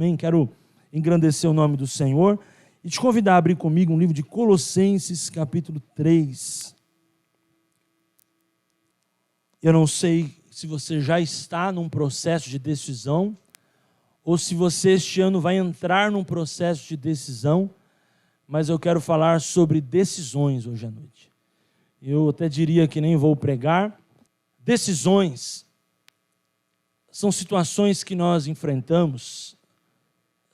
Amém? Quero engrandecer o nome do Senhor e te convidar a abrir comigo um livro de Colossenses, capítulo 3. Eu não sei se você já está num processo de decisão ou se você este ano vai entrar num processo de decisão, mas eu quero falar sobre decisões hoje à noite. Eu até diria que nem vou pregar. Decisões são situações que nós enfrentamos,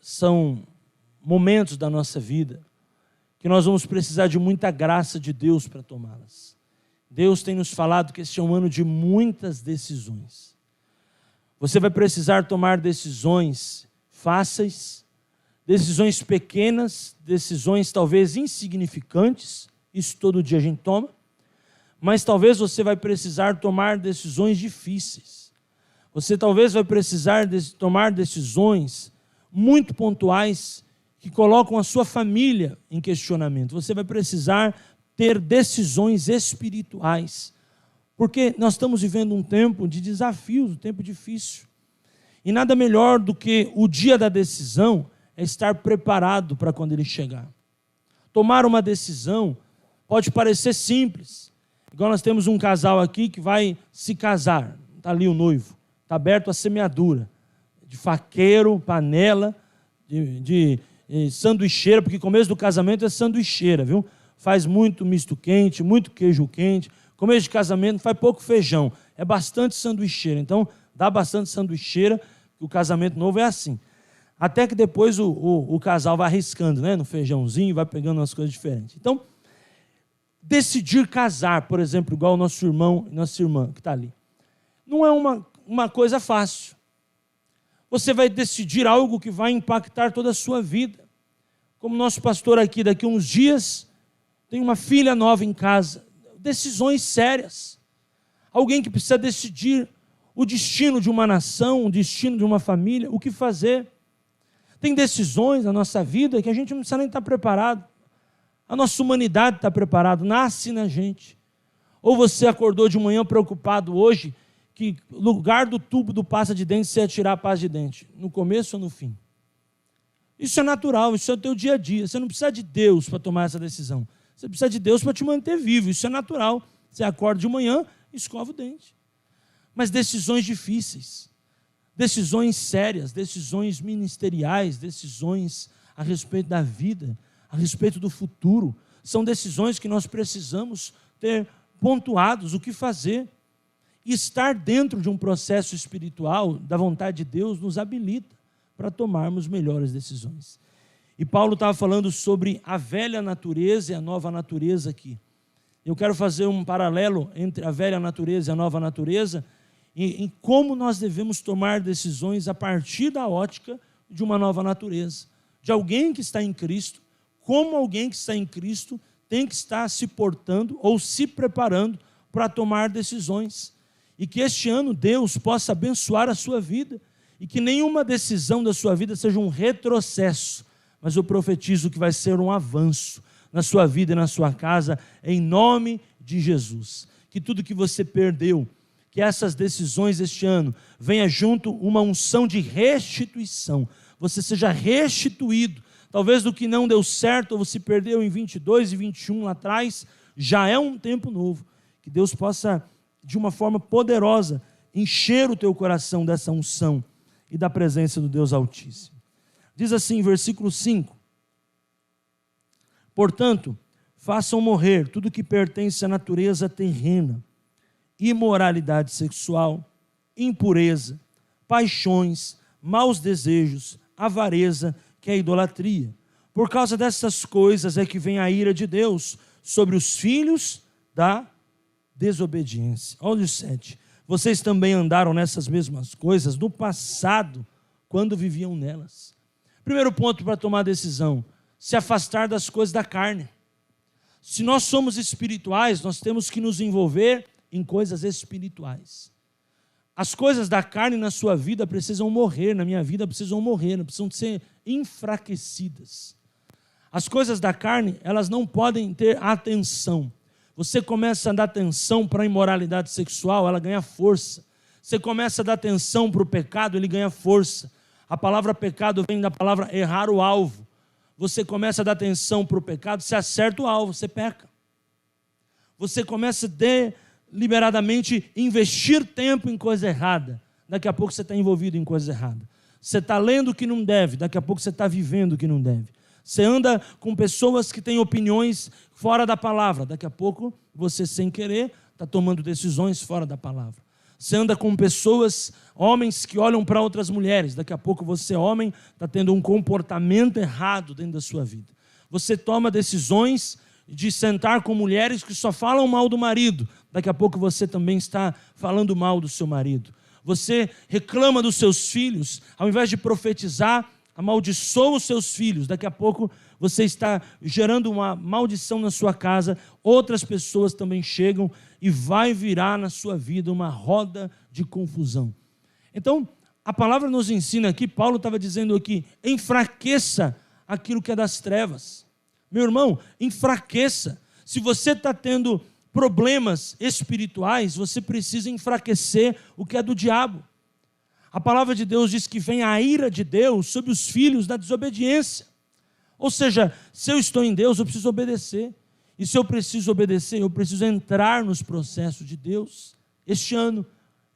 são momentos da nossa vida que nós vamos precisar de muita graça de Deus para tomá-las. Deus tem nos falado que este é um ano de muitas decisões. Você vai precisar tomar decisões fáceis, decisões pequenas, decisões talvez insignificantes, isso todo dia a gente toma, mas talvez você vai precisar tomar decisões difíceis. Você talvez vai precisar tomar decisões muito pontuais que colocam a sua família em questionamento. Você vai precisar ter decisões espirituais, porque nós estamos vivendo um tempo de desafios, um tempo difícil. E nada melhor do que o dia da decisão é estar preparado para quando ele chegar. Tomar uma decisão pode parecer simples. Igual nós temos um casal aqui que vai se casar, está ali o noivo, está aberto a semeadura, de faqueiro, panela, de sanduicheira, porque começo do casamento é sanduicheira, viu? Faz muito misto quente, muito queijo quente. Começo de casamento faz pouco feijão, é bastante sanduicheira. Então, dá bastante sanduicheira, o casamento novo é assim. Até que depois o casal vai arriscando, né? No feijãozinho, vai pegando umas coisas diferentes. Então, decidir casar, por exemplo, igual o nosso irmão e nossa irmã que está ali, não é uma coisa fácil. Você vai decidir algo que vai impactar toda a sua vida. Como nosso pastor aqui, daqui a uns dias, tem uma filha nova em casa. Decisões sérias. Alguém que precisa decidir o destino de uma nação, o destino de uma família, o que fazer. Tem decisões na nossa vida que a gente não precisa nem estar preparado. A nossa humanidade está preparada, nasce na gente. Ou você acordou de manhã preocupado hoje, que o lugar do tubo do pasta de dente você ia tirar a pasta de dente, no começo ou no fim. Isso é natural, isso é o teu dia a dia. Você não precisa de Deus para tomar essa decisão. Você precisa de Deus para te manter vivo, isso é natural. Você acorda de manhã e escova o dente. Mas decisões difíceis, decisões sérias, decisões ministeriais, decisões a respeito da vida, a respeito do futuro, são decisões que nós precisamos ter pontuados, o que fazer. E estar dentro de um processo espiritual da vontade de Deus nos habilita para tomarmos melhores decisões. E Paulo estava falando sobre a velha natureza e a nova natureza aqui. Eu quero fazer um paralelo entre a velha natureza e a nova natureza em como nós devemos tomar decisões a partir da ótica de uma nova natureza. De alguém que está em Cristo, como alguém que está em Cristo tem que estar se portando ou se preparando para tomar decisões. E que este ano Deus possa abençoar a sua vida e que nenhuma decisão da sua vida seja um retrocesso, mas eu profetizo que vai ser um avanço na sua vida e na sua casa, em nome de Jesus. Que tudo que você perdeu, que essas decisões este ano venha junto uma unção de restituição, você seja restituído, talvez do que não deu certo, ou você perdeu em 22 e 21 lá atrás, já é um tempo novo, que Deus possa de uma forma poderosa, encher o teu coração dessa unção e da presença do Deus Altíssimo. Diz assim, versículo 5: portanto, façam morrer tudo que pertence à natureza terrena, imoralidade sexual, impureza, paixões, maus desejos, avareza, que é a idolatria. Por causa dessas coisas é que vem a ira de Deus sobre os filhos da desobediência. Olha o 7. Vocês também andaram nessas mesmas coisas no passado, quando viviam nelas. Primeiro ponto para tomar decisão: se afastar das coisas da carne. Se nós somos espirituais, nós temos que nos envolver em coisas espirituais. As coisas da carne na sua vida precisam morrer, na minha vida precisam morrer, não precisam ser enfraquecidas. As coisas da carne, elas não podem ter atenção. Você começa a dar atenção para a imoralidade sexual, ela ganha força. Você começa a dar atenção para o pecado, ele ganha força. A palavra pecado vem da palavra errar o alvo. Você começa a dar atenção para o pecado, você acerta o alvo, você peca. Você começa a deliberadamente investir tempo em coisa errada. Daqui a pouco você está envolvido em coisa errada. Você está lendo o que não deve, daqui a pouco você está vivendo o que não deve. Você anda com pessoas que têm opiniões fora da palavra, daqui a pouco você, sem querer, está tomando decisões fora da palavra. Você anda com pessoas, homens que olham para outras mulheres, daqui a pouco você, homem, está tendo um comportamento errado dentro da sua vida. Você toma decisões de sentar com mulheres que só falam mal do marido, daqui a pouco você também está falando mal do seu marido. Você reclama dos seus filhos, ao invés de profetizar, amaldiçoa os seus filhos, daqui a pouco você está gerando uma maldição na sua casa, outras pessoas também chegam e vai virar na sua vida uma roda de confusão. Então, a palavra nos ensina aqui, Paulo estava dizendo aqui, enfraqueça aquilo que é das trevas. Meu irmão, enfraqueça. Se você está tendo problemas espirituais, você precisa enfraquecer o que é do diabo. A palavra de Deus diz que vem a ira de Deus sobre os filhos da desobediência. Ou seja, se eu estou em Deus, eu preciso obedecer. E se eu preciso obedecer, eu preciso entrar nos processos de Deus. Este ano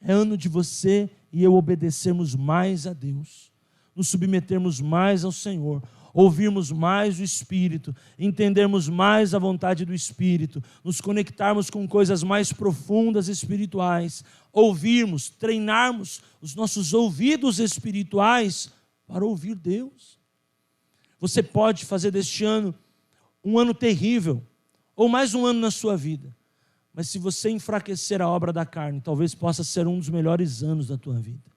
é ano de você e eu obedecermos mais a Deus, nos submetermos mais ao Senhor, ouvirmos mais o Espírito, entendermos mais a vontade do Espírito, nos conectarmos com coisas mais profundas espirituais, ouvirmos, treinarmos os nossos ouvidos espirituais para ouvir Deus. Você pode fazer deste ano um ano terrível, ou mais um ano na sua vida, mas se você enfraquecer a obra da carne, talvez possa ser um dos melhores anos da tua vida.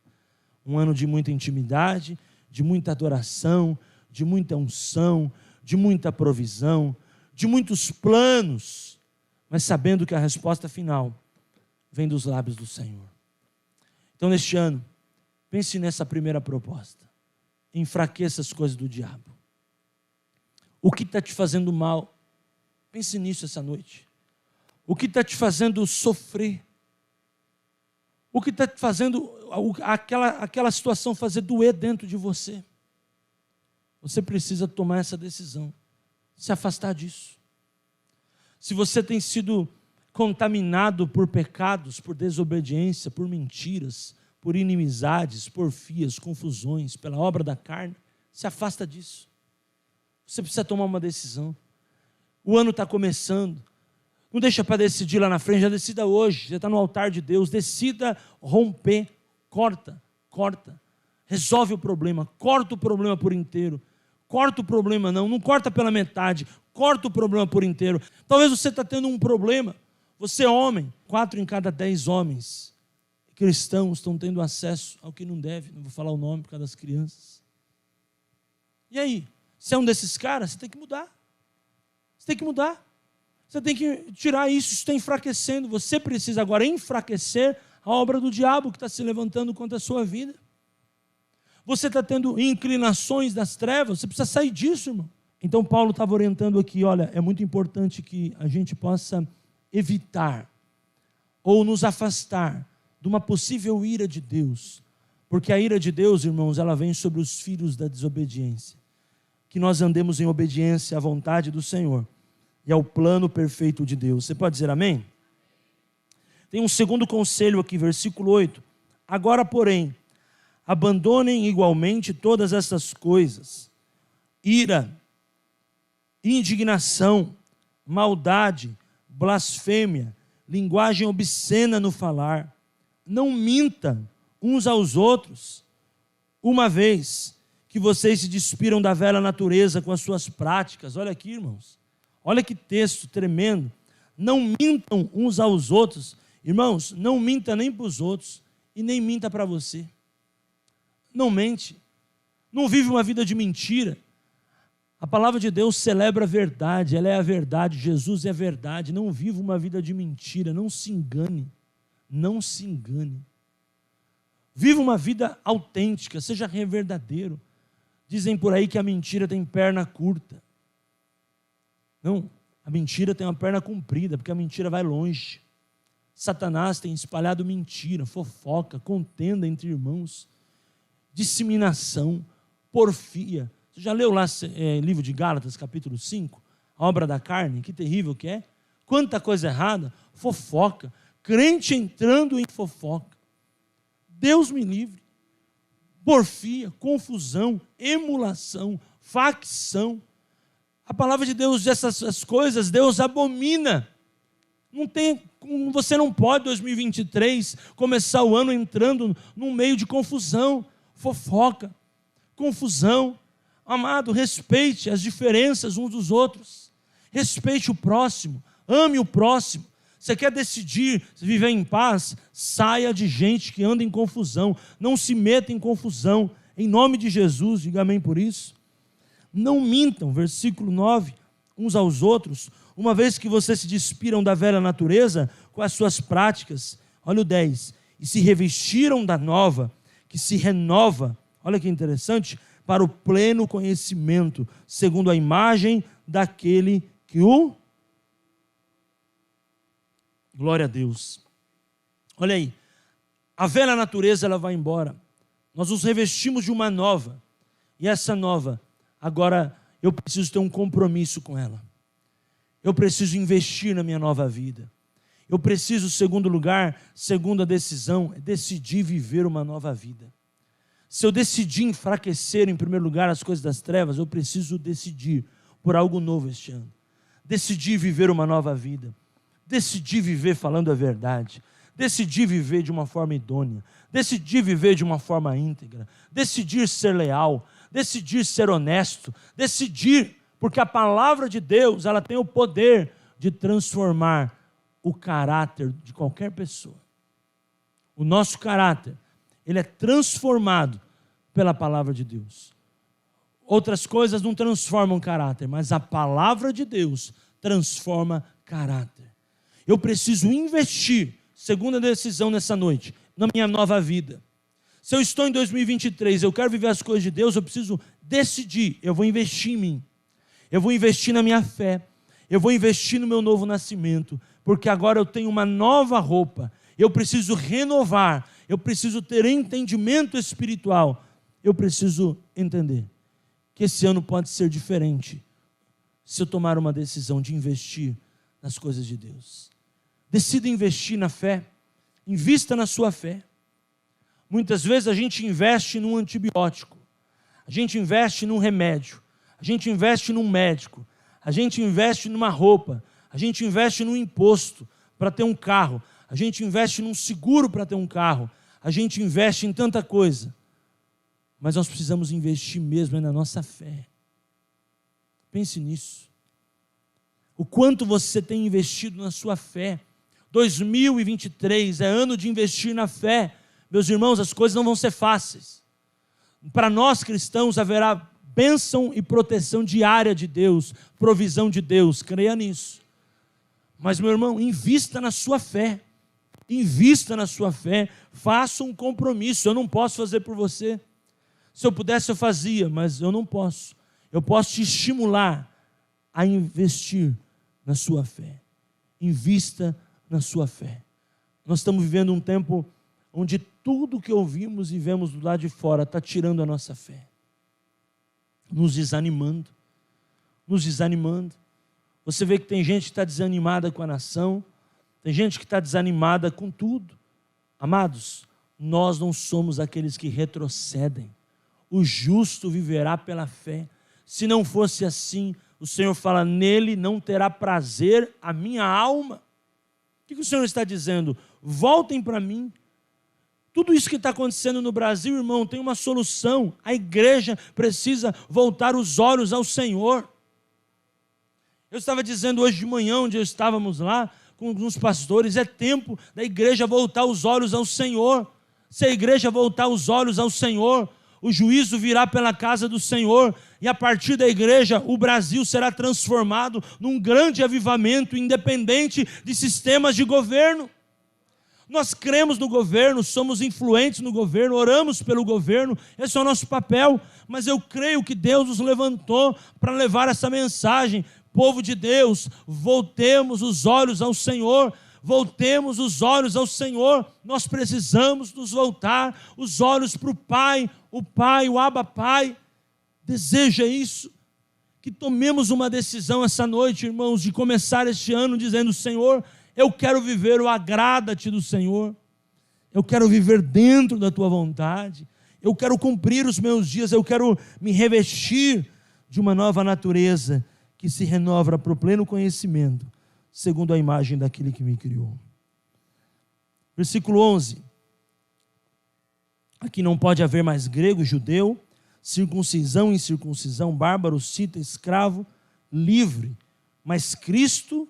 Um ano de muita intimidade, de muita adoração, de muita unção, de muita provisão, de muitos planos, mas sabendo que a resposta final vem dos lábios do Senhor. Então, neste ano, pense nessa primeira proposta. Enfraqueça as coisas do diabo. O que está te fazendo mal? Pense nisso essa noite. O que está te fazendo sofrer? O que está te fazendo aquela situação fazer doer dentro de você? Você precisa tomar essa decisão, se afastar disso. Se você tem sido contaminado por pecados, por desobediência, por mentiras, por inimizades, porfias, confusões, pela obra da carne, se afasta disso. Você precisa tomar uma decisão. O ano está começando. Não deixa para decidir lá na frente, já decida hoje. Já está no altar de Deus. Decida romper, corta. Resolve o problema, corta o problema por inteiro. Corta o problema não corta pela metade, corta o problema por inteiro. Talvez você está tendo um problema, você é homem, 4 em cada 10 homens cristãos estão tendo acesso ao que não deve, não vou falar o nome por causa das crianças. E aí, se é um desses caras, você tem que mudar. Você tem que tirar isso está enfraquecendo. Você precisa agora enfraquecer a obra do diabo que está se levantando contra a sua vida. Você está tendo inclinações das trevas, você precisa sair disso, irmão. Então Paulo estava orientando aqui, olha, é muito importante que a gente possa evitar ou nos afastar de uma possível ira de Deus, porque a ira de Deus, irmãos, ela vem sobre os filhos da desobediência, que nós andemos em obediência à vontade do Senhor e ao plano perfeito de Deus. Você pode dizer amém? Tem um segundo conselho aqui, versículo 8. Agora, porém, abandonem igualmente todas essas coisas: ira, indignação, maldade, blasfêmia, linguagem obscena no falar. Não mintam uns aos outros, uma vez que vocês se despiram da velha natureza com as suas práticas. Olha aqui, irmãos. Olha que texto tremendo. Não mintam uns aos outros. Irmãos, não minta nem para os outros e nem minta para você. Não mente, não vive uma vida de mentira. A palavra de Deus celebra a verdade, ela é a verdade, Jesus é a verdade. Não viva uma vida de mentira, não se engane, Viva uma vida autêntica, seja verdadeiro. Dizem por aí que a mentira tem perna curta. Não, a mentira tem uma perna comprida, porque a mentira vai longe. Satanás tem espalhado mentira, fofoca, contenda entre irmãos, disseminação, porfia. Você já leu lá livro de Gálatas, capítulo 5? A obra da carne, que terrível que é. Quanta coisa errada, fofoca, crente entrando em fofoca. Deus me livre. Porfia, confusão, emulação, facção. A palavra de Deus diz essas coisas, Deus abomina. Você não pode, 2023, começar o ano entrando num meio de confusão, fofoca, confusão. Amado, respeite as diferenças uns dos outros. Respeite o próximo, ame o próximo. Você quer decidir viver em paz? Saia de gente que anda em confusão. Não se meta em confusão. Em nome de Jesus, diga amém por isso. Não mintam, versículo 9, uns aos outros, uma vez que vocês se despiram da velha natureza com as suas práticas. Olha o 10. E se revestiram da nova, que se renova, olha que interessante, para o pleno conhecimento, segundo a imagem daquele que o... Glória a Deus. Olha aí, a velha natureza ela vai embora. Nós nos revestimos de uma nova. E essa nova, agora eu preciso ter um compromisso com ela. Eu preciso investir na minha nova vida. Eu preciso, segundo lugar, segunda decisão, é decidir viver uma nova vida. Se eu decidir enfraquecer, em primeiro lugar, as coisas das trevas, eu preciso decidir por algo novo este ano. Decidir viver uma nova vida. Decidir viver falando a verdade. Decidir viver de uma forma idônea. Decidir viver de uma forma íntegra. Decidir ser leal. Decidir ser honesto. Decidir, porque a palavra de Deus, ela tem o poder de transformar o caráter de qualquer pessoa. O nosso caráter, ele é transformado pela palavra de Deus. Outras coisas não transformam caráter, mas a palavra de Deus transforma caráter. Eu preciso investir, segunda decisão nessa noite, na minha nova vida. Se eu estou em 2023, eu quero viver as coisas de Deus, eu preciso decidir, eu vou investir em mim. Eu vou investir na minha fé. Eu vou investir no meu novo nascimento, porque agora eu tenho uma nova roupa. Eu preciso renovar, eu preciso ter entendimento espiritual. Eu preciso entender que esse ano pode ser diferente se eu tomar uma decisão de investir nas coisas de Deus. Decida investir na fé, invista na sua fé. Muitas vezes a gente investe num antibiótico, a gente investe num remédio, a gente investe num médico, a gente investe numa roupa, a gente investe num imposto para ter um carro, a gente investe num seguro para ter um carro, a gente investe em tanta coisa. Mas nós precisamos investir mesmo na nossa fé. Pense nisso. O quanto você tem investido na sua fé. 2023 é ano de investir na fé. Meus irmãos, as coisas não vão ser fáceis. Para nós cristãos haverá bênção e proteção diária de Deus, provisão de Deus, creia nisso. Mas, meu irmão, invista na sua fé. Invista na sua fé. Faça um compromisso. Eu não posso fazer por você. Se eu pudesse, eu fazia, mas eu não posso. Eu posso te estimular a investir na sua fé. Invista na sua fé. Nós estamos vivendo um tempo onde tudo que ouvimos e vemos do lado de fora está tirando a nossa fé. Nos desanimando. Nos desanimando. Você vê que tem gente que está desanimada com a nação. Tem gente que está desanimada com tudo. Amados, nós não somos aqueles que retrocedem. O justo viverá pela fé. Se não fosse assim, o Senhor fala, nele não terá prazer a minha alma. O que o Senhor está dizendo? Voltem para mim. Tudo isso que está acontecendo no Brasil, irmão, tem uma solução. A igreja precisa voltar os olhos ao Senhor. Eu estava dizendo hoje de manhã, onde estávamos lá, com alguns pastores, é tempo da igreja voltar os olhos ao Senhor. Se a igreja voltar os olhos ao Senhor, o juízo virá pela casa do Senhor, e a partir da igreja, o Brasil será transformado num grande avivamento, independente de sistemas de governo. Nós cremos no governo, somos influentes no governo, oramos pelo governo, esse é o nosso papel, mas eu creio que Deus nos levantou para levar essa mensagem. Povo de Deus, voltemos os olhos ao Senhor, voltemos os olhos ao Senhor. Nós precisamos nos voltar os olhos para o Pai, o Abba Pai, deseja isso, que tomemos uma decisão essa noite, irmãos, de começar este ano dizendo: Senhor, eu quero viver o agrada-te do Senhor, eu quero viver dentro da tua vontade, eu quero cumprir os meus dias, eu quero me revestir de uma nova natureza que se renova para o pleno conhecimento, segundo a imagem daquele que me criou. Versículo 11. Aqui não pode haver mais grego, judeu, circuncisão, incircuncisão, bárbaro, cita, escravo, livre, mas Cristo,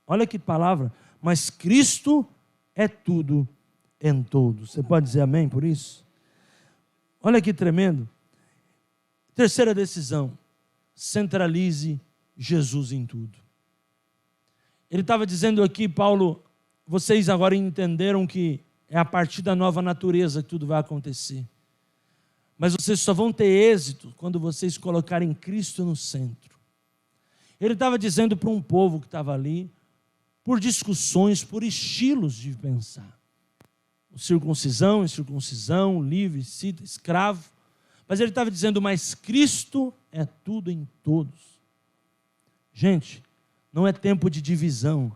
olha que palavra, mas Cristo é tudo em todos. Você pode dizer amém por isso? Olha que tremendo. Terceira decisão: centralize Jesus em tudo. Ele estava dizendo aqui, Paulo, vocês agora entenderam que é a partir da nova natureza que tudo vai acontecer. Mas vocês só vão ter êxito quando vocês colocarem Cristo no centro. Ele estava dizendo para um povo que estava ali, por discussões, por estilos de pensar. Circuncisão, incircuncisão, livre, cita, escravo. Mas ele estava dizendo: mas Cristo é tudo em todos. Gente, não é tempo de divisão,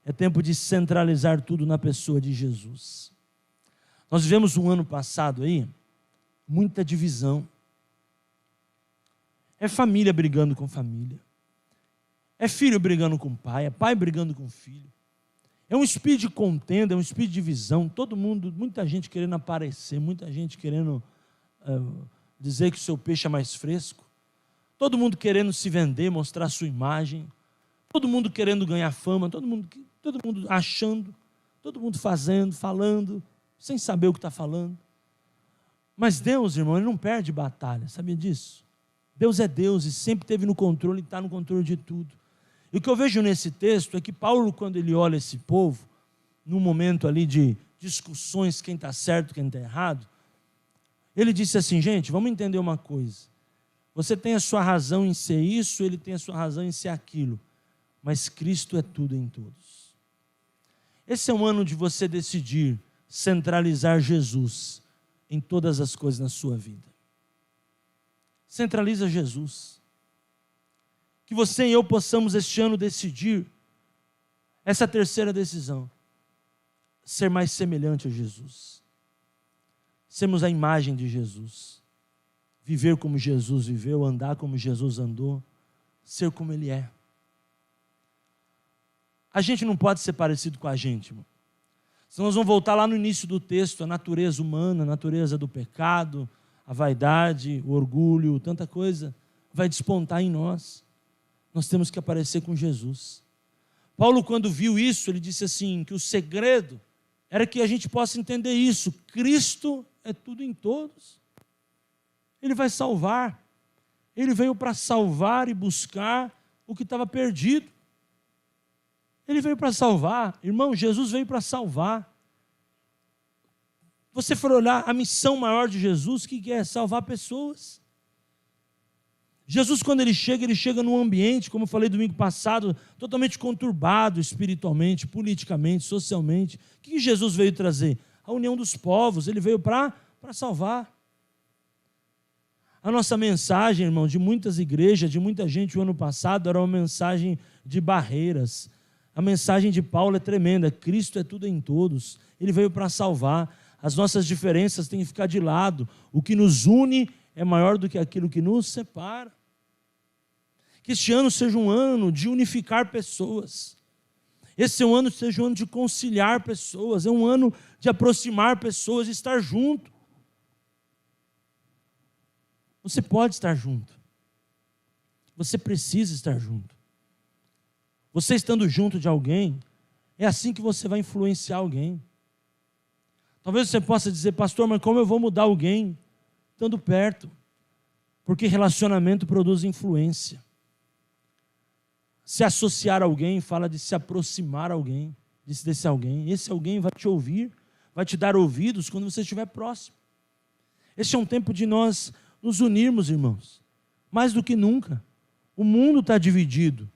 é tempo de centralizar tudo na pessoa de Jesus. Nós vivemos um ano passado aí, muita divisão. É família brigando com família. É filho brigando com pai, é pai brigando com filho. É um espírito de contenda, é um espírito de divisão. Todo mundo, muita gente querendo aparecer, muita gente querendo dizer que o seu peixe é mais fresco. Todo mundo querendo se vender, mostrar a sua imagem. Todo mundo querendo ganhar fama, todo mundo achando, todo mundo fazendo, falando, sem saber o que está falando. Mas Deus, irmão, Ele não perde batalha, sabia disso? Deus é Deus e sempre esteve no controle, está no controle de tudo. E o que eu vejo nesse texto é que Paulo, quando ele olha esse povo, num momento ali de discussões, quem está certo, quem está errado, ele disse assim: gente, vamos entender uma coisa. Você tem a sua razão em ser isso, ele tem a sua razão em ser aquilo, mas Cristo é tudo em todos. Esse é um ano de você decidir centralizar Jesus em todas as coisas na sua vida. Centraliza Jesus. Que você e eu possamos este ano decidir essa terceira decisão: ser mais semelhante a Jesus, sermos a imagem de Jesus, viver como Jesus viveu, andar como Jesus andou, ser como Ele é. A gente não pode ser parecido com a gente, irmão. Senão nós vamos voltar lá no início do texto, a natureza humana, a natureza do pecado, a vaidade, o orgulho, tanta coisa vai despontar em nós. Nós temos que aparecer com Jesus. Paulo, quando viu isso, ele disse assim, que o segredo era que a gente possa entender isso: Cristo é tudo em todos. Ele vai salvar. Ele veio para salvar e buscar o que estava perdido. Ele veio para salvar. Irmão, Jesus veio para salvar. Você for olhar a missão maior de Jesus, que é salvar pessoas. Jesus, quando ele chega num ambiente, como eu falei domingo passado, totalmente conturbado espiritualmente, politicamente, socialmente. O que Jesus veio trazer? A união dos povos. Ele veio para salvar. A nossa mensagem, irmão, de muitas igrejas, de muita gente o ano passado, era uma mensagem de barreiras. A mensagem de Paulo é tremenda: Cristo é tudo em todos. Ele veio para salvar. As nossas diferenças têm que ficar de lado. O que nos une é maior do que aquilo que nos separa. Que este ano seja um ano de unificar pessoas. Esse ano seja um ano de conciliar pessoas. É um ano de aproximar pessoas, de estar junto. Você pode estar junto. Você precisa estar junto. Você estando junto de alguém, é assim que você vai influenciar alguém. Talvez você possa dizer: pastor, mas como eu vou mudar alguém estando perto? Porque relacionamento produz influência. Se associar a alguém fala de se aproximar a alguém, desse alguém. Esse alguém vai te ouvir, vai te dar ouvidos quando você estiver próximo. Esse é um tempo de nós nos unirmos, irmãos, mais do que nunca. O mundo está dividido.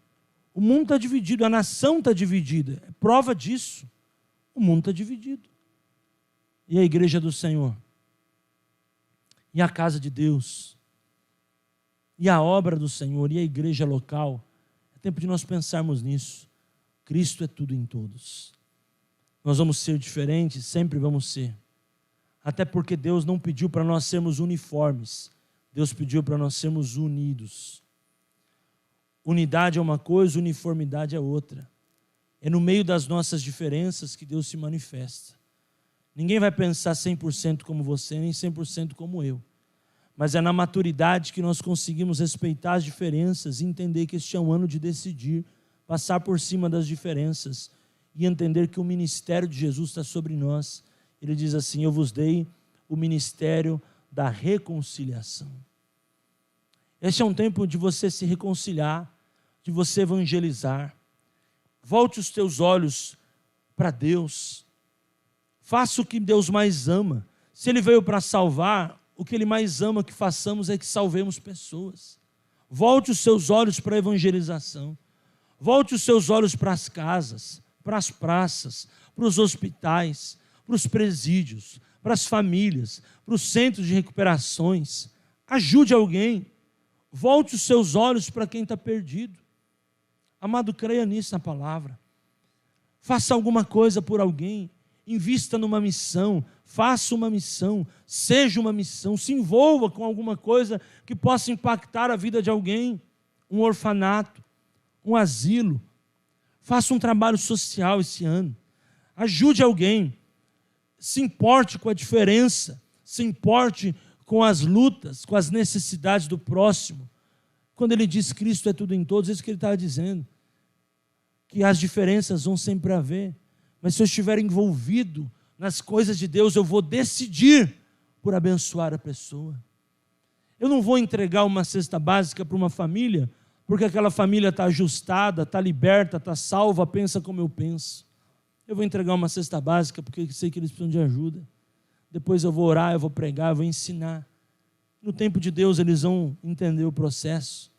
O mundo está dividido, a nação está dividida. É prova disso. O mundo está dividido. E a igreja do Senhor? E a casa de Deus? E a obra do Senhor? E a igreja local? É tempo de nós pensarmos nisso. Cristo é tudo em todos. Nós vamos ser diferentes, sempre vamos ser. Até porque Deus não pediu para nós sermos uniformes. Deus pediu para nós sermos unidos. Unidade é uma coisa, uniformidade é outra. É no meio das nossas diferenças que Deus se manifesta. Ninguém vai pensar 100% como você, nem 100% como eu. Mas é na maturidade que nós conseguimos respeitar as diferenças e entender que este é um ano de decidir, passar por cima das diferenças e entender que o ministério de Jesus está sobre nós. Ele diz assim: eu vos dei o ministério da reconciliação. Este é um tempo de você se reconciliar, de você evangelizar. Volte os teus olhos para Deus. Faça o que Deus mais ama. Se Ele veio para salvar, o que Ele mais ama que façamos é que salvemos pessoas. Volte os seus olhos para a evangelização. Volte os seus olhos para as casas, para as praças, para os hospitais, para os presídios, para as famílias, para os centros de recuperações. Ajude alguém. Volte os seus olhos para quem está perdido. Amado, creia nisso na palavra. Faça alguma coisa por alguém. Invista numa missão. Faça uma missão. Seja uma missão. Se envolva com alguma coisa que possa impactar a vida de alguém. Um orfanato, um asilo. Faça um trabalho social esse ano. Ajude alguém. Se importe com a diferença. Se importe com as lutas, com as necessidades do próximo. Quando ele diz Cristo é tudo em todos, é isso que ele está dizendo. Que as diferenças vão sempre haver. Mas se eu estiver envolvido nas coisas de Deus, eu vou decidir por abençoar a pessoa. Eu não vou entregar uma cesta básica para uma família, porque aquela família está ajustada, está liberta, está salva, pensa como eu penso. Eu vou entregar uma cesta básica porque sei que eles precisam de ajuda. Depois eu vou orar, eu vou pregar, eu vou ensinar. No tempo de Deus eles vão entender o processo.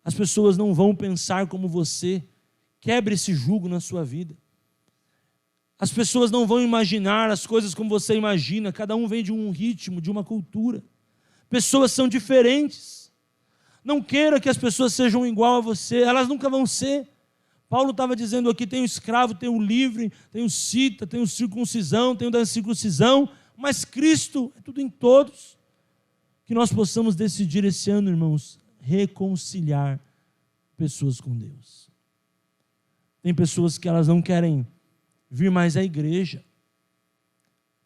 As pessoas não vão pensar como você. Quebre esse jugo na sua vida. As pessoas não vão imaginar as coisas como você imagina. Cada um vem de um ritmo, de uma cultura. Pessoas são diferentes. Não queira que as pessoas sejam igual a você. Elas nunca vão ser. Paulo estava dizendo aqui, tem o escravo, tem o livre, tem o cita, tem o circuncisão, tem o da circuncisão, mas Cristo é tudo em todos. Que nós possamos decidir esse ano, irmãos, reconciliar pessoas com Deus. Tem pessoas que elas não querem vir mais à igreja.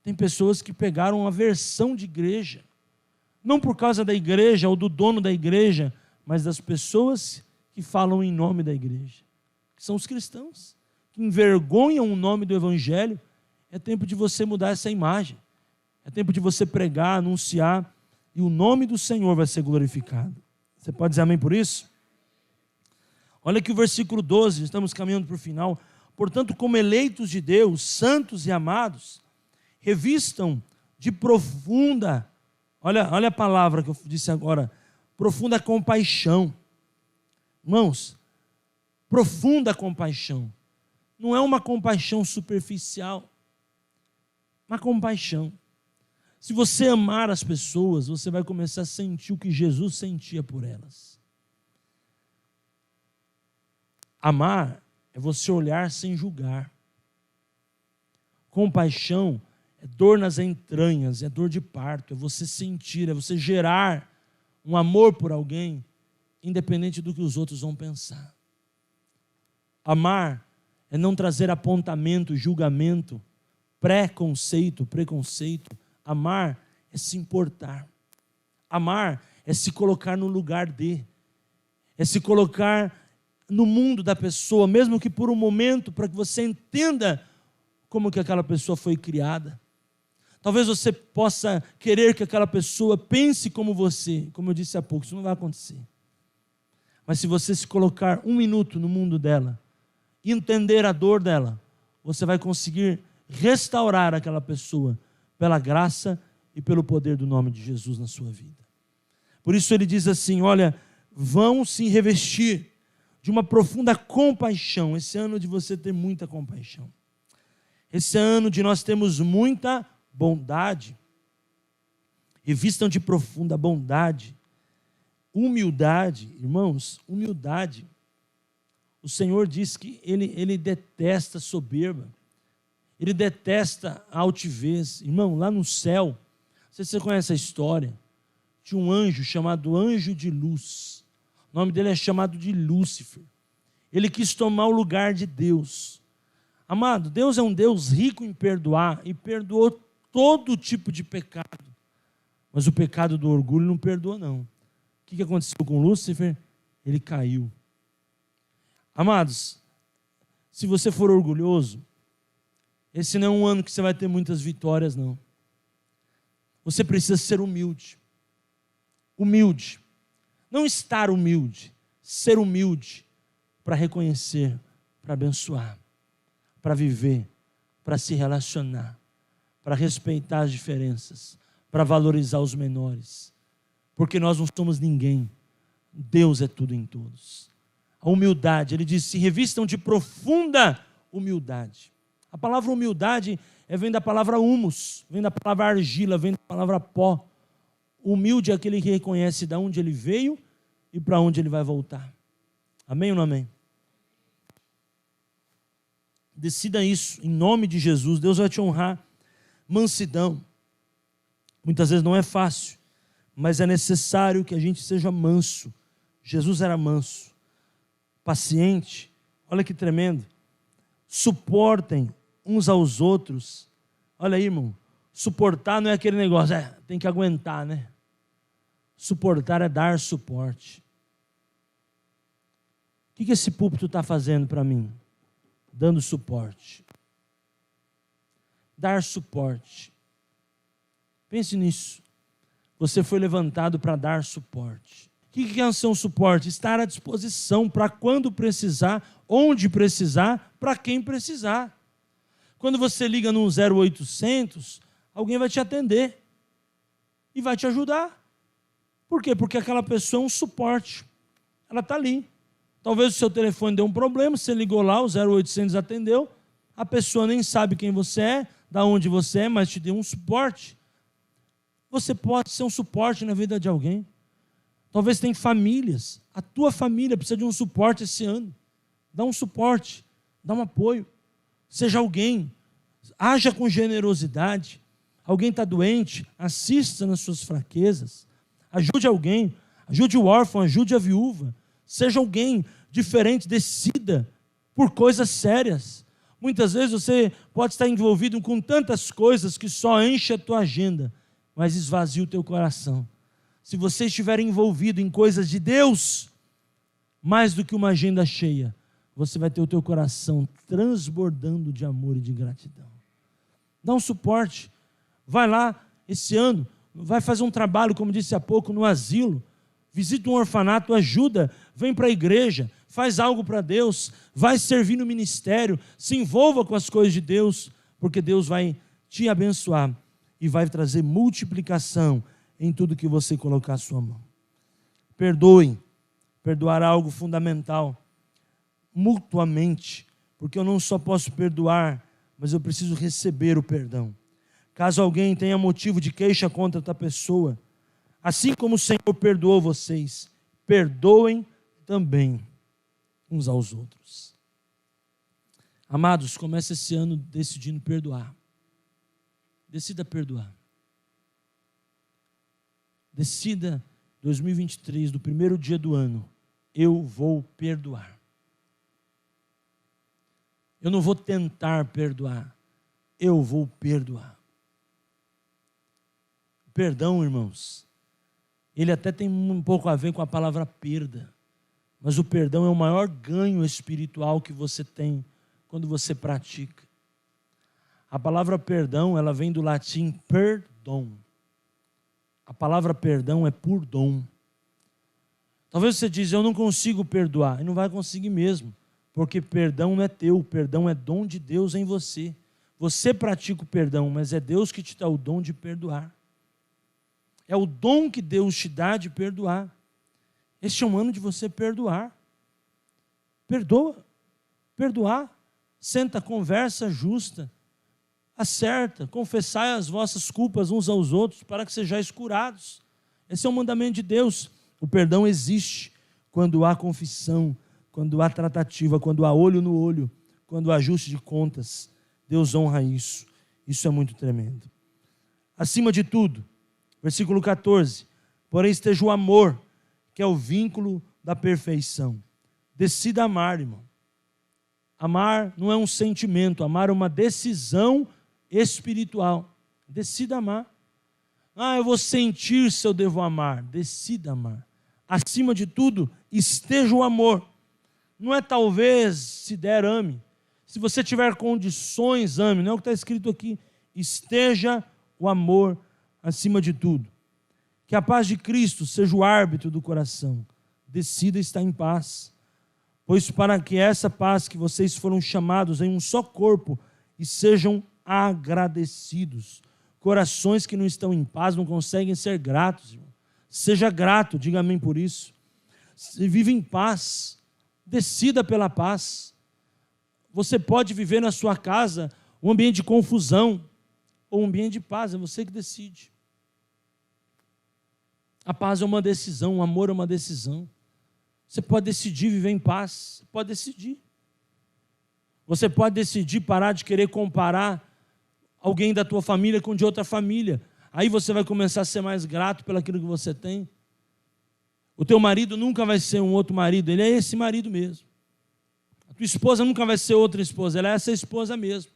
Tem pessoas que pegaram a versão de igreja, não por causa da igreja ou do dono da igreja, mas das pessoas que falam em nome da igreja. São os cristãos, que envergonham o nome do Evangelho. É tempo de você mudar essa imagem. É tempo de você pregar, anunciar, e o nome do Senhor vai ser glorificado. Você pode dizer amém por isso? Olha aqui o versículo 12, estamos caminhando para o final. Portanto, como eleitos de Deus, santos e amados, revistam de profunda, olha a palavra que eu disse agora, profunda compaixão. Irmãos, profunda compaixão. Não é uma compaixão superficial. Uma compaixão. Se você amar as pessoas, você vai começar a sentir o que Jesus sentia por elas. Amar é você olhar sem julgar. Compaixão é dor nas entranhas, é dor de parto, é você sentir, é você gerar um amor por alguém, independente do que os outros vão pensar. Amar é não trazer apontamento, julgamento, preconceito. Amar é se importar. Amar é se colocar no lugar de. É se colocar no mundo da pessoa, mesmo que por um momento, para que você entenda como que aquela pessoa foi criada. Talvez você possa querer que aquela pessoa pense como você. Como eu disse há pouco, isso não vai acontecer. Mas se você se colocar um minuto no mundo dela, e entender a dor dela, você vai conseguir restaurar aquela pessoa pela graça e pelo poder do nome de Jesus na sua vida. Por isso ele diz assim, olha, vão se revestir de uma profunda compaixão. Esse ano de você ter muita compaixão. Esse ano de nós termos muita bondade. Revistam de profunda bondade. Humildade, irmãos, humildade. O Senhor diz que Ele detesta soberba. Ele detesta a altivez. Irmão, lá no céu, não sei se você conhece a história, tinha um anjo chamado Anjo de Luz. O nome dele é chamado de Lúcifer. Ele quis tomar o lugar de Deus. Amado, Deus é um Deus rico em perdoar e perdoou todo tipo de pecado. Mas o pecado do orgulho não perdoa, não. O que aconteceu com Lúcifer? Ele caiu. Amados, se você for orgulhoso, esse não é um ano que você vai ter muitas vitórias, não. Você precisa ser humilde. Humilde. Não estar humilde, ser humilde para reconhecer, para abençoar, para viver, para se relacionar, para respeitar as diferenças, para valorizar os menores. Porque nós não somos ninguém. Deus é tudo em todos. A humildade, ele diz, se revistam de profunda humildade. A palavra humildade vem da palavra humus, vem da palavra argila, vem da palavra pó. Humilde é aquele que reconhece de onde ele veio e para onde ele vai voltar. Amém ou não amém? Decida isso, em nome de Jesus. Deus vai te honrar. Mansidão. Muitas vezes não é fácil, mas é necessário que a gente seja manso. Jesus era manso, paciente. Olha que tremendo. Suportem uns aos outros. Olha aí, irmão. Suportar não é aquele negócio, tem que aguentar, né? Suportar é dar suporte. O que esse púlpito está fazendo para mim? Dando suporte. Dar suporte. Pense nisso. Você foi levantado para dar suporte. O que é ser um suporte? Estar à disposição para quando precisar, onde precisar, para quem precisar. Quando você liga no 0800, alguém vai te atender e vai te ajudar. Por quê? Porque aquela pessoa é um suporte. Ela está ali. Talvez o seu telefone deu um problema, você ligou lá, o 0800 atendeu, a pessoa nem sabe quem você é, da onde você é, mas te deu um suporte. Você pode ser um suporte na vida de alguém. Talvez tenha famílias, a tua família precisa de um suporte esse ano. Dá um suporte, dá um apoio. Seja alguém, haja com generosidade. Alguém está doente, assista nas suas fraquezas. Ajude alguém, ajude o órfão, ajude a viúva. Seja alguém diferente, decida por coisas sérias. Muitas vezes você pode estar envolvido com tantas coisas que só enche a tua agenda, mas esvazia o teu coração. Se você estiver envolvido em coisas de Deus, mais do que uma agenda cheia, você vai ter o teu coração transbordando de amor e de gratidão. Dá um suporte. Vai lá esse ano, vai fazer um trabalho, como disse há pouco, no asilo. Visita um orfanato, ajuda, vem para a igreja, faz algo para Deus, vai servir no ministério, se envolva com as coisas de Deus, porque Deus vai te abençoar e vai trazer multiplicação em tudo que você colocar a sua mão. Perdoe. Perdoar é algo fundamental. Mutuamente, porque eu não só posso perdoar, mas eu preciso receber o perdão. Caso alguém tenha motivo de queixa contra outra pessoa, assim como o Senhor perdoou vocês, perdoem também uns aos outros. Amados, comece esse ano decidindo perdoar. Decida perdoar. Decida 2023, do primeiro dia do ano, eu vou perdoar. Eu não vou tentar perdoar, eu vou perdoar. Perdão, irmãos, ele até tem um pouco a ver com a palavra perda, mas o perdão é o maior ganho espiritual que você tem quando você pratica. A palavra perdão, ela vem do latim perdão. A palavra perdão é por dom. Talvez você diz, eu não consigo perdoar, e não vai conseguir mesmo, porque perdão não é teu, perdão é dom de Deus em você. Você pratica o perdão, mas é Deus que te dá o dom de perdoar. É o dom que Deus te dá de perdoar. Este é um ano de você perdoar. Perdoa. Perdoar. Senta, conversa justa. Acerta. Confessai as vossas culpas uns aos outros para que sejais curados. Esse é o mandamento de Deus. O perdão existe quando há confissão, quando há tratativa, quando há olho no olho, quando há ajuste de contas. Deus honra isso. Isso é muito tremendo. Acima de tudo, versículo 14, porém esteja o amor, que é o vínculo da perfeição. Decida amar, irmão. Amar não é um sentimento, amar é uma decisão espiritual. Decida amar. Eu vou sentir se eu devo amar. Decida amar. Acima de tudo, esteja o amor. Não é talvez, se der, ame. Se você tiver condições, ame. Não é o que está escrito aqui. Esteja o amor acima de tudo. Que a paz de Cristo seja o árbitro do coração. Decida estar em paz. Pois para que essa paz que vocês foram chamados em um só corpo e sejam agradecidos. Corações que não estão em paz não conseguem ser gratos, irmão. Seja grato, diga amém por isso. Vive em paz. Decida pela paz. Você pode viver na sua casa um ambiente de confusão ou um ambiente de paz, é você que decide. A paz é uma decisão, o amor é uma decisão. Você pode decidir viver em paz, você pode decidir. Você pode decidir parar de querer comparar alguém da tua família com de outra família. Aí você vai começar a ser mais grato pelaquilo que você tem. O teu marido nunca vai ser um outro marido, ele é esse marido mesmo. A tua esposa nunca vai ser outra esposa, ela é essa esposa mesmo.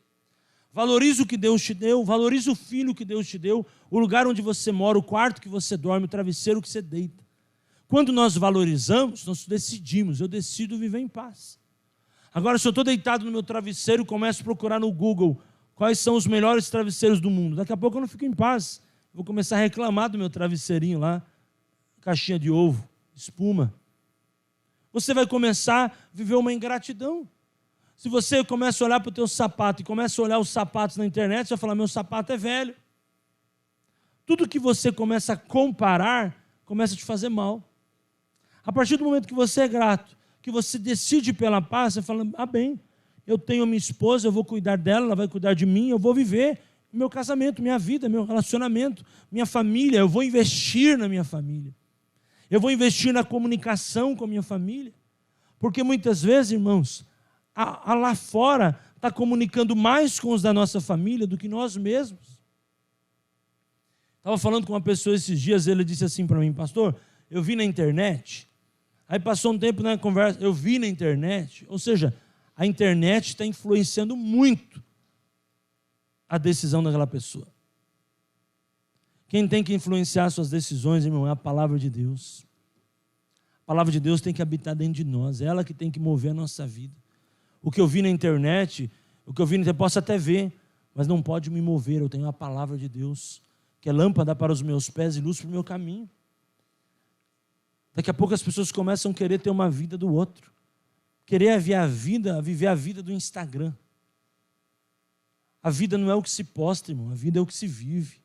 Valorize o que Deus te deu, valorize o filho que Deus te deu, o lugar onde você mora, o quarto que você dorme, o travesseiro que você deita. Quando nós valorizamos, nós decidimos, eu decido viver em paz. Agora, se eu estou deitado no meu travesseiro e começo a procurar no Google quais são os melhores travesseiros do mundo, daqui a pouco eu não fico em paz. Vou começar a reclamar do meu travesseirinho lá, caixinha de ovo, espuma. Você vai começar a viver uma ingratidão. Se você começa a olhar para o teu sapato e começa a olhar os sapatos na internet, você vai falar, meu sapato é velho. Tudo que você começa a comparar, começa a te fazer mal. A partir do momento que você é grato, que você decide pela paz, você fala, bem, eu tenho a minha esposa, eu vou cuidar dela, ela vai cuidar de mim, eu vou viver meu casamento, minha vida, meu relacionamento, minha família, eu vou investir na minha família. Eu vou investir na comunicação com a minha família. Porque muitas vezes, irmãos, lá fora está comunicando mais com os da nossa família do que nós mesmos. Estava falando com uma pessoa esses dias, ele disse assim para mim, pastor, eu vi na internet, aí passou um tempo na conversa, eu vi na internet, ou seja, a internet está influenciando muito a decisão daquela pessoa. Quem tem que influenciar suas decisões, irmão, é a palavra de Deus. A palavra de Deus tem que habitar dentro de nós, é ela que tem que mover a nossa vida. O que eu vi na internet, eu posso até ver, mas não pode me mover, eu tenho a palavra de Deus, que é lâmpada para os meus pés e luz para o meu caminho. Daqui a pouco as pessoas começam a querer ter uma vida do outro, querer viver a vida do Instagram. A vida não é o que se posta, irmão, a vida é o que se vive.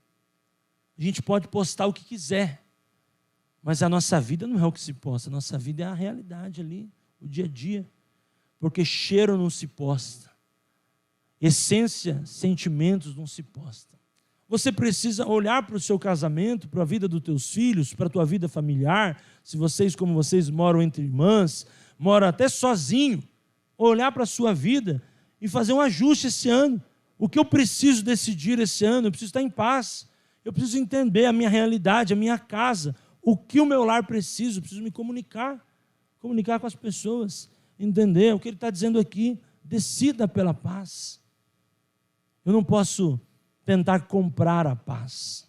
A gente pode postar o que quiser, mas a nossa vida não é o que se posta, a nossa vida é a realidade ali, o dia a dia. Porque cheiro não se posta, essência, sentimentos não se postam. Você precisa olhar para o seu casamento, para a vida dos teus filhos, para a tua vida familiar, se vocês, como vocês, moram entre irmãs, moram até sozinho, olhar para a sua vida e fazer um ajuste esse ano. O que eu preciso decidir esse ano? Eu preciso estar em paz, eu preciso entender a minha realidade, a minha casa, o que o meu lar precisa, eu preciso me comunicar com as pessoas, entender o que ele está dizendo aqui, decida pela paz. Eu não posso tentar comprar a paz.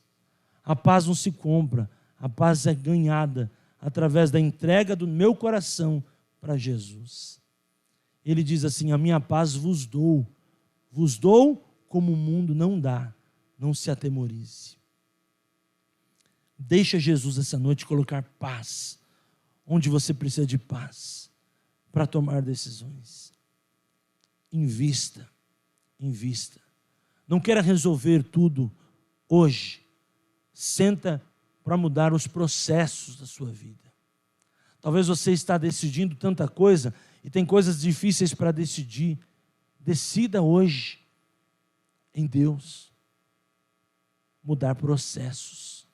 A paz não se compra, a paz é ganhada através da entrega do meu coração para Jesus. Ele diz assim, a minha paz vos dou como o mundo não dá, não se atemorize. Deixa Jesus essa noite colocar paz, onde você precisa de paz, para tomar decisões. Invista. Não queira resolver tudo hoje. Senta para mudar os processos da sua vida. Talvez você está decidindo tanta coisa e tem coisas difíceis para decidir, decida hoje em Deus. Mudar processos.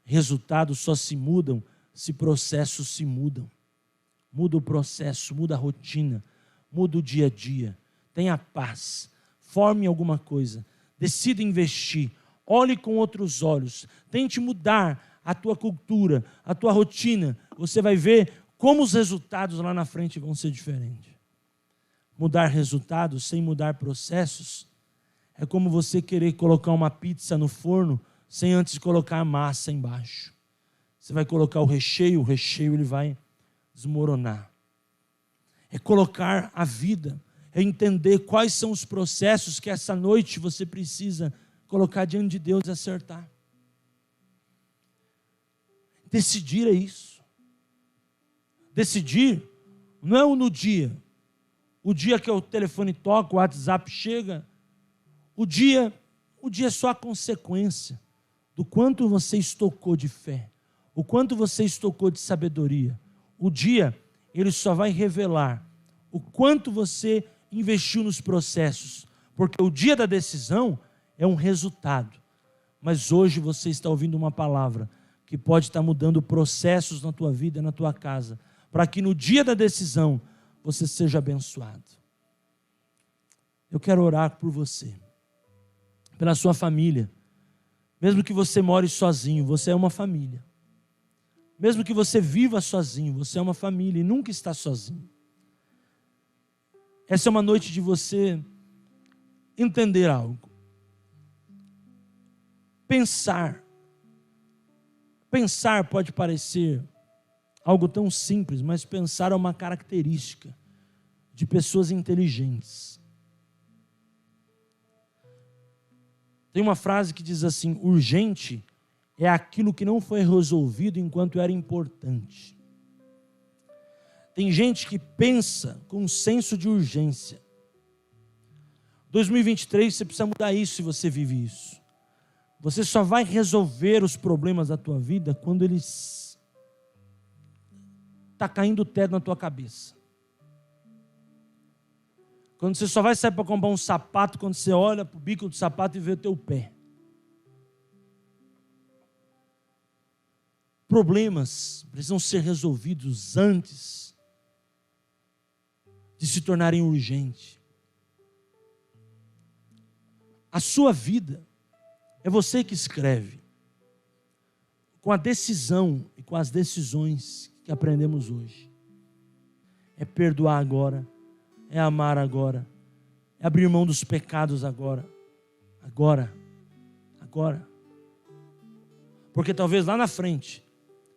Resultados só se mudam se processos se mudam. Muda o processo, muda a rotina, muda o dia a dia. Tenha paz, forme alguma coisa, decida investir, olhe com outros olhos, tente mudar a tua cultura, a tua rotina. Você vai ver como os resultados lá na frente vão ser diferentes. Mudar resultados sem mudar processos é como você querer colocar uma pizza no forno sem antes colocar a massa embaixo. Você vai colocar o recheio ele vai desmoronar. É colocar a vida, é entender quais são os processos que essa noite você precisa colocar diante de Deus e acertar. Decidir é isso. Decidir não é no dia. O dia que o telefone toca, o WhatsApp chega, o dia é só a consequência do quanto você estocou de fé, o quanto você estocou de sabedoria. O dia, ele só vai revelar o quanto você investiu nos processos, porque o dia da decisão é um resultado. Mas hoje você está ouvindo uma palavra que pode estar mudando processos na tua vida, na tua casa, para que no dia da decisão você seja abençoado. Eu quero orar por você, pela sua família. Mesmo que você more sozinho, você é uma família. Mesmo que você viva sozinho, você é uma família e nunca está sozinho. Essa é uma noite de você entender algo. Pensar pode parecer algo tão simples, mas pensar é uma característica de pessoas inteligentes. Tem uma frase que diz assim: urgente é aquilo que não foi resolvido enquanto era importante. Tem gente que pensa com um senso de urgência. 2023 você precisa mudar isso se você vive isso. Você só vai resolver os problemas da tua vida quando eles está caindo o teto na tua cabeça. Quando você só vai sair para comprar um sapato, quando você olha para o bico do sapato e vê o teu pé. Problemas precisam ser resolvidos antes de se tornarem urgentes. A sua vida é você que escreve, com a decisão e com as decisões que aprendemos hoje. É perdoar agora, é amar agora, é abrir mão dos pecados agora. Porque talvez lá na frente,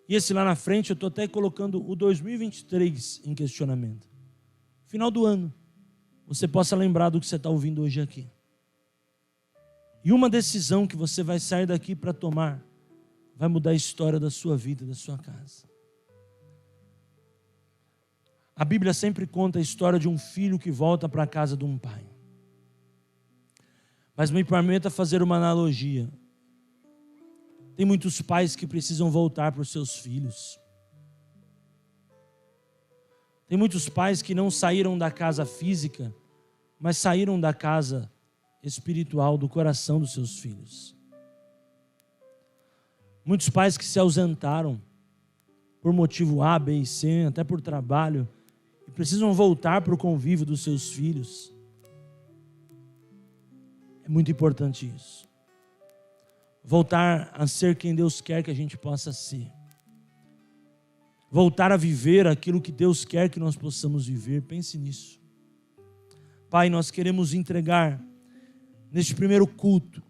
e esse lá na frente eu estou até colocando o 2023 em questionamento. Final do ano, você possa lembrar do que você está ouvindo hoje aqui. E uma decisão que você vai sair daqui para tomar, vai mudar a história da sua vida, da sua casa. A Bíblia sempre conta a história de um filho que volta para a casa de um pai. Mas me permita fazer uma analogia. Tem muitos pais que precisam voltar para os seus filhos. Tem muitos pais que não saíram da casa física, mas saíram da casa espiritual, do coração dos seus filhos. Muitos pais que se ausentaram por motivo A, B e C, até por trabalho, e precisam voltar para o convívio dos seus filhos. É muito importante isso. Voltar a ser quem Deus quer que a gente possa ser. Voltar a viver aquilo que Deus quer que nós possamos viver. Pense nisso. Pai, nós queremos entregar neste primeiro culto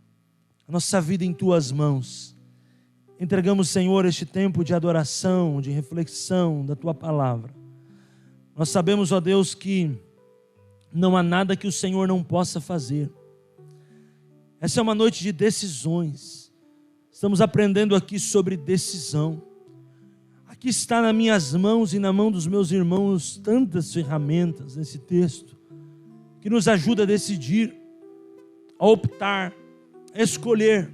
a nossa vida em Tuas mãos. Entregamos, Senhor, este tempo de adoração, de reflexão da Tua palavra. Nós sabemos, ó Deus, que não há nada que o Senhor não possa fazer. Essa é uma noite de decisões. Estamos aprendendo aqui sobre decisão. Aqui está nas minhas mãos e na mão dos meus irmãos tantas ferramentas nesse texto que nos ajuda a decidir, a optar, a escolher.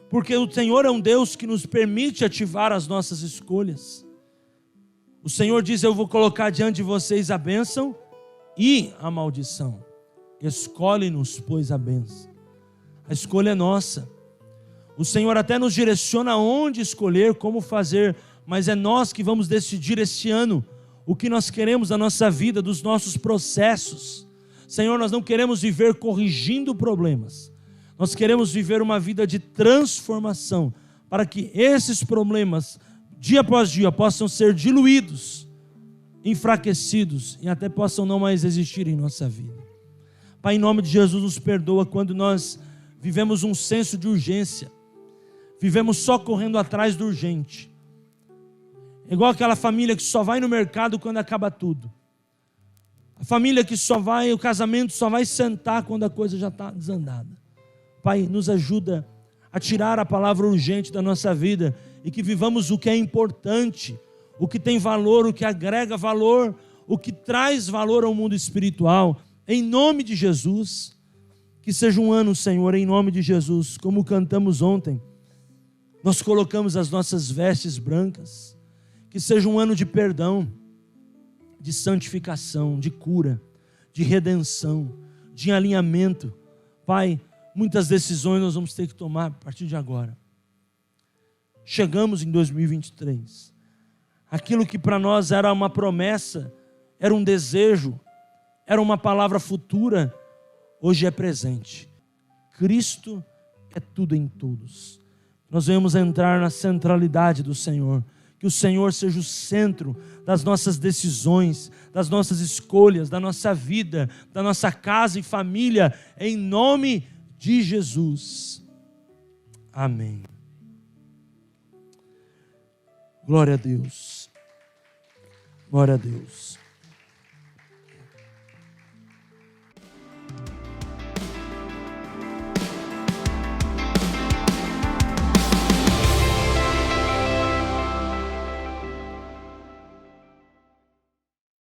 Porque o Senhor é um Deus que nos permite ativar as nossas escolhas. O Senhor diz: eu vou colocar diante de vocês a bênção e a maldição. Escolhe-nos, pois, a bênção. A escolha é nossa. O Senhor até nos direciona onde escolher, como fazer, mas é nós que vamos decidir este ano o que nós queremos da nossa vida, dos nossos processos. Senhor, nós não queremos viver corrigindo problemas. Nós queremos viver uma vida de transformação, para que esses problemas, dia após dia, possam ser diluídos, enfraquecidos e até possam não mais existir em nossa vida. Pai, em nome de Jesus, nos perdoa quando nós vivemos um senso de urgência, vivemos só correndo atrás do urgente. É igual aquela família que só vai no mercado quando acaba tudo. A família que só vai, o casamento só vai sentar quando a coisa já está desandada. Pai, nos ajuda a tirar a palavra urgente da nossa vida e que vivamos o que é importante, o que tem valor, o que agrega valor, o que traz valor ao mundo espiritual. Em nome de Jesus, que seja um ano, Senhor, em nome de Jesus, como cantamos ontem, nós colocamos as nossas vestes brancas, que seja um ano de perdão, de santificação, de cura, de redenção, de alinhamento. Pai, muitas decisões nós vamos ter que tomar a partir de agora. Chegamos em 2023. Aquilo que para nós era uma promessa, era um desejo, era uma palavra futura, hoje é presente. Cristo é tudo em todos. Nós vamos entrar na centralidade do Senhor. Que o Senhor seja o centro das nossas decisões, das nossas escolhas, da nossa vida, da nossa casa e família, em nome de Jesus. Amém. Glória a Deus. Glória a Deus.